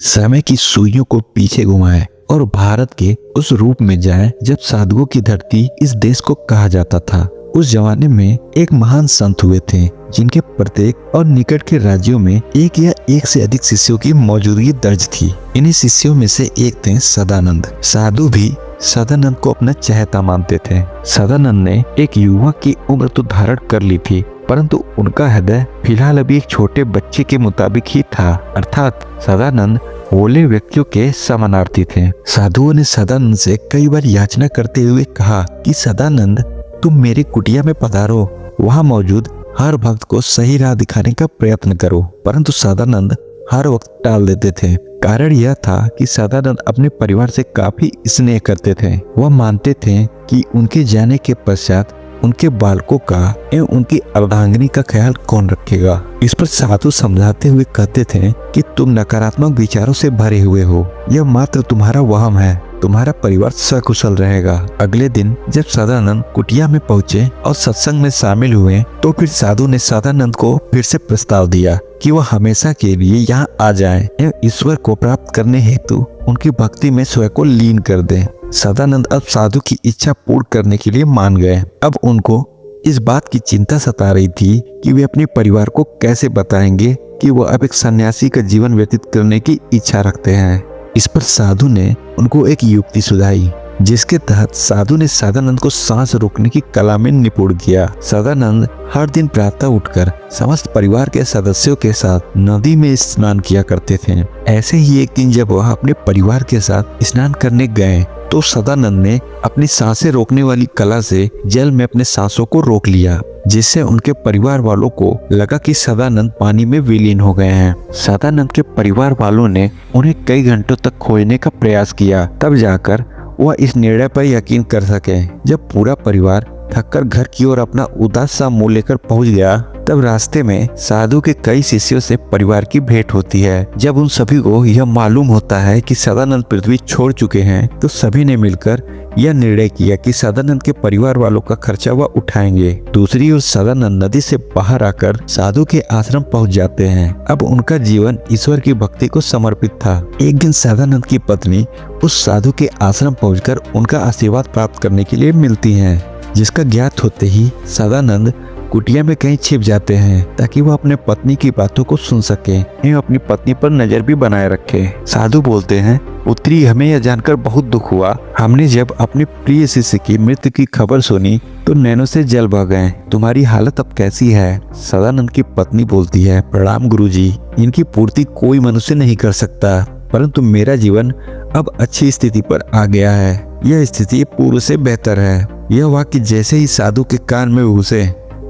समय की सुइयों को पीछे घुमाएं और भारत के उस रूप में जाएं जब साधुओं की धरती इस देश को कहा जाता था। उस जमाने में एक महान संत हुए थे जिनके प्रत्येक और निकट के राज्यों में एक या एक से अधिक शिष्यों की मौजूदगी दर्ज थी। इन्हीं शिष्यों में से एक थे सदानंद। साधु भी सदानंद को अपना चहेता मानते थे। सदानंद ने एक युवक की उम्र तो धारण कर ली थी, परंतु उनका हृदय फिलहाल अभी एक छोटे बच्चे के मुताबिक ही था, अर्थात सदानंद भोले व्यक्तियों के समानार्थी थे। साधुओं ने सदानंद से कई बार याचना करते हुए कहा कि सदानंद, तुम मेरी कुटिया में पधारो, वहां मौजूद हर भक्त को सही राह दिखाने का प्रयत्न करो। परंतु सदानंद हर वक्त टाल देते थे। कारण यह था कि सदानंद अपने परिवार से काफी स्नेह करते थे। वह मानते थे कि उनके जाने के पश्चात उनके बालकों का एवं उनकी अर्धांगिनी का ख्याल कौन रखेगा। इस पर साधु समझाते हुए कहते थे कि तुम नकारात्मक विचारों से भरे हुए हो, यह मात्र तुम्हारा वहम है, तुम्हारा परिवार सकुशल रहेगा। अगले दिन जब सदानंद कुटिया में पहुंचे और सत्संग में शामिल हुए तो फिर साधु ने सदानंद को फिर से प्रस्ताव दिया कि वह हमेशा के लिए यहाँ आ जाए एवं ईश्वर को प्राप्त करने हेतु उनकी भक्ति में स्वयं को लीन कर दें। सदानंद अब साधु की इच्छा पूर्ण करने के लिए मान गए। अब उनको इस बात की चिंता सता रही थी कि वे अपने परिवार को कैसे बताएंगे कि वह अब एक सन्यासी का जीवन व्यतीत करने की इच्छा रखते हैं। इस पर साधु ने उनको एक युक्ति सुझाई, जिसके तहत साधु ने सदानंद को सांस रोकने की कला में निपुण किया। सदानंद हर दिन प्रातः उठकर समस्त परिवार के सदस्यों के साथ नदी में स्नान किया करते थे। ऐसे ही एक दिन जब वह अपने परिवार के साथ स्नान करने गए तो सदानंद ने अपनी सांसें रोकने वाली कला से जल में अपने सांसों को रोक लिया, जिससे उनके परिवार वालों को लगा कि सदानंद पानी में विलीन हो गए हैं। सदानंद के परिवार वालों ने उन्हें कई घंटों तक खोजने का प्रयास किया, तब जाकर वह इस निर्णय पर यकीन कर सके। जब पूरा परिवार थककर घर की ओर अपना उदास सा मुंह लेकर पहुंच गया, तब रास्ते में साधु के कई शिष्यों से परिवार की भेंट होती है। जब उन सभी को यह मालूम होता है कि सदानंद पृथ्वी छोड़ चुके हैं, तो सभी ने मिलकर यह निर्णय किया कि सदानंद के परिवार वालों का खर्चा वह उठाएंगे। दूसरी ओर सदानंद नदी से बाहर आकर साधु के आश्रम पहुंच जाते हैं। अब उनका जीवन ईश्वर की भक्ति को समर्पित था। एक दिन सदानंद की पत्नी उस साधु के आश्रम पहुंचकर उनका आशीर्वाद प्राप्त करने के लिए मिलती हैं, जिसका ज्ञात होते ही सदानंद कुटिया में कहीं छिप जाते हैं ताकि वह अपने पत्नी की बातों को सुन सके एवं अपनी पत्नी पर नजर भी बनाए रखे। साधु बोलते हैं, पुत्री, हमें यह जानकर बहुत दुख हुआ। हमने जब अपने प्रिय शिष्य की मृत्यु की खबर सुनी तो नैनों से जल बह गए। तुम्हारी हालत अब कैसी है? सदानंद की पत्नी बोलती है, प्रणाम गुरुजी, इनकी पूर्ति कोई मनुष्य नहीं कर सकता, परंतु मेरा जीवन अब अच्छी स्थिति पर आ गया है। यह स्थिति पूर्व से बेहतर है। यह वाक्य जैसे ही साधु के कान में घुसे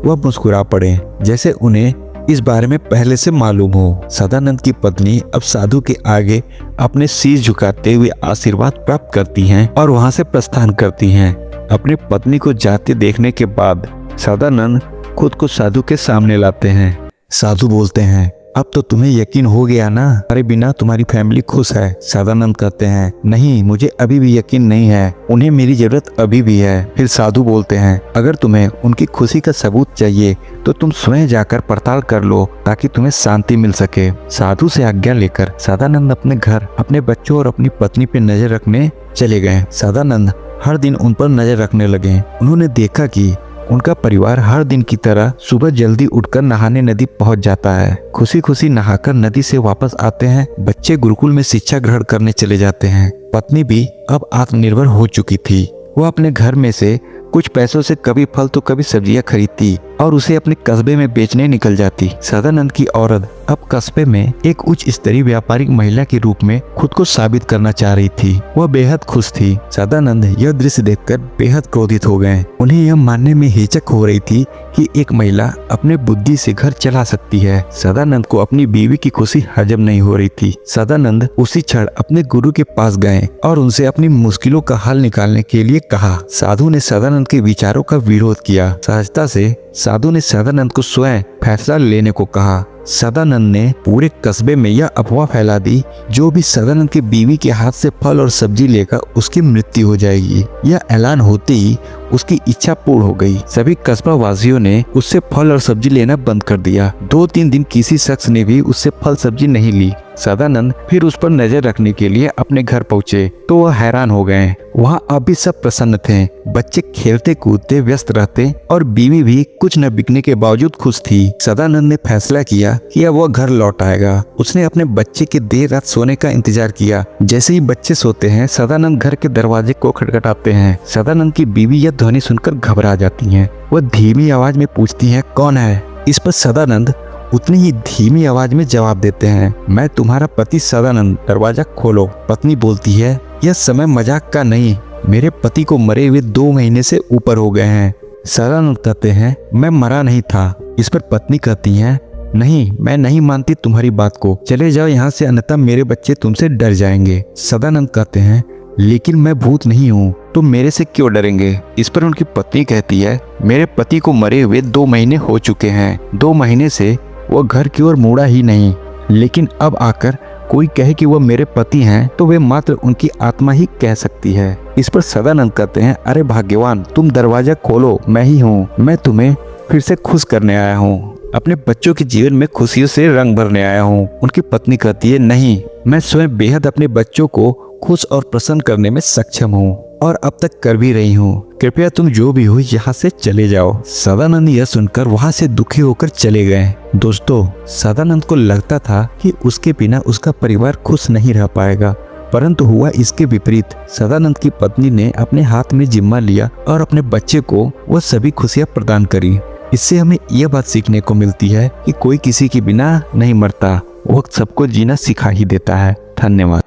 वह मुस्कुरा पड़े, जैसे उन्हें इस बारे में पहले से मालूम हो। सदानंद की पत्नी अब साधु के आगे अपने शीश झुकाते हुए आशीर्वाद प्राप्त करती हैं और वहां से प्रस्थान करती हैं। अपनी पत्नी को जाते देखने के बाद सदानंद खुद को साधु के सामने लाते हैं। साधु बोलते हैं, अब तो तुम्हें यकीन हो गया ना, अरे बिना तुम्हारी फैमिली खुश है। सदानंद कहते हैं, नहीं, मुझे अभी भी यकीन नहीं है, उन्हें मेरी जरूरत अभी भी है। फिर साधु बोलते हैं, अगर तुम्हें उनकी खुशी का सबूत चाहिए तो तुम स्वयं जाकर पड़ताल कर लो ताकि तुम्हें शांति मिल सके। साधु से आज्ञा लेकर सदानंद अपने घर, अपने बच्चों और अपनी पत्नी पे नजर रखने चले गए। सदानंद हर दिन उन पर नजर रखने लगे। उन्होंने देखा कि उनका परिवार हर दिन की तरह सुबह जल्दी उठकर नहाने नदी पहुंच जाता है। खुशी खुशी नहाकर नदी से वापस आते हैं। बच्चे गुरुकुल में शिक्षा ग्रहण करने चले जाते हैं। पत्नी भी अब आत्मनिर्भर हो चुकी थी। वह अपने घर में से कुछ पैसों से कभी फल तो कभी सब्जियां खरीदती और उसे अपने कस्बे में बेचने निकल जाती। सदानंद की औरत अब कस्बे में एक उच्च स्तरीय व्यापारिक महिला के रूप में खुद को साबित करना चाह रही थी। वह बेहद खुश थी। सदानंद यह दृश्य देखकर बेहद क्रोधित हो गए। उन्हें यह मानने में हिचक हो रही थी कि एक महिला अपने बुद्धि से घर चला सकती है। सदानंद को अपनी बीवी की खुशी हजम नहीं हो रही थी। सदानंद उसी क्षण अपने गुरु के पास गए और उनसे अपनी मुश्किलों का हल निकालने के लिए कहा। साधु ने सदानंद के विचारों का विरोध किया। सहजता से साधु ने सदानंद को स्वयं फैसला लेने को कहा। सदानंद ने पूरे कस्बे में यह अफवाह फैला दी, जो भी सदानंद की बीवी के हाथ से फल और सब्जी लेकर उसकी मृत्यु हो जाएगी। यह ऐलान होते ही उसकी इच्छा पूर्ण हो गई। सभी कस्बा वासियों ने उससे फल और सब्जी लेना बंद कर दिया। 2-3 दिन किसी शख्स ने भी उससे फल सब्जी नहीं ली। सदानंद फिर उस पर नजर रखने के लिए अपने घर पहुँचे तो वह हैरान हो गए। वहाँ अभी सब प्रसन्न थे, बच्चे खेलते कूदते व्यस्त रहते और बीवी भी कुछ न बिकने के बावजूद खुश थी। सदानंद ने फैसला किया कि अब वह घर लौट आएगा। उसने अपने बच्चे के देर रात सोने का इंतजार किया। जैसे ही बच्चे सोते हैं, सदानंद घर के दरवाजे को खटखटाते हैं। सदानंद की बीवी यह ध्वनि सुनकर घबरा जाती है। वह धीमी आवाज में पूछती है, कौन है? इस पर सदानंद उतनी ही धीमी आवाज में जवाब देते हैं, मैं तुम्हारा पति सदानंद, दरवाजा खोलो। पत्नी बोलती है, यह समय मजाक का नहीं, मेरे पति को मरे हुए 2 महीने से ऊपर हो गए हैं। सदानंद कहते हैं, मैं मरा नहीं था। इस पर पत्नी कहती है, नहीं, मैं नहीं मानती तुम्हारी बात को, चले जाओ यहाँ से, अन्यथा मेरे बच्चे तुमसे डर जाएंगे। सदानंद कहते हैं, लेकिन मैं भूत नहीं हूँ, तुम मेरे से क्यों डरेंगे? इस पर उनकी पत्नी कहती है, मेरे पति को मरे हुए 2 महीने हो चुके हैं। 2 महीने से वह घर की ओर मुड़ा ही नहीं, लेकिन अब आकर कोई कहे कि वह मेरे पति हैं तो वे मात्र उनकी आत्मा ही कह सकती है। इस पर सदानंद कहते हैं, अरे भाग्यवान, तुम दरवाजा खोलो, मैं ही हूँ, मैं तुम्हें फिर से खुश करने आया हूँ, अपने बच्चों के जीवन में खुशियों से रंग भरने आया हूँ। उनकी पत्नी कहती है, नहीं, मैं स्वयं बेहद अपने बच्चों को खुश और प्रसन्न करने में सक्षम हूँ और अब तक कर भी रही हूँ। कृपया तुम जो भी हो यहाँ से चले जाओ। सदानंद यह सुनकर वहाँ से दुखी होकर चले गए। दोस्तों, सदानंद को लगता था कि उसके बिना उसका परिवार खुश नहीं रह पाएगा, परंतु हुआ इसके विपरीत। सदानंद की पत्नी ने अपने हाथ में जिम्मा लिया और अपने बच्चे को वह सभी खुशियाँ प्रदान करी। इससे हमें यह बात सीखने को मिलती है कि कोई किसी के बिना नहीं मरता, वक्त सबको जीना सिखा ही देता है। धन्यवाद।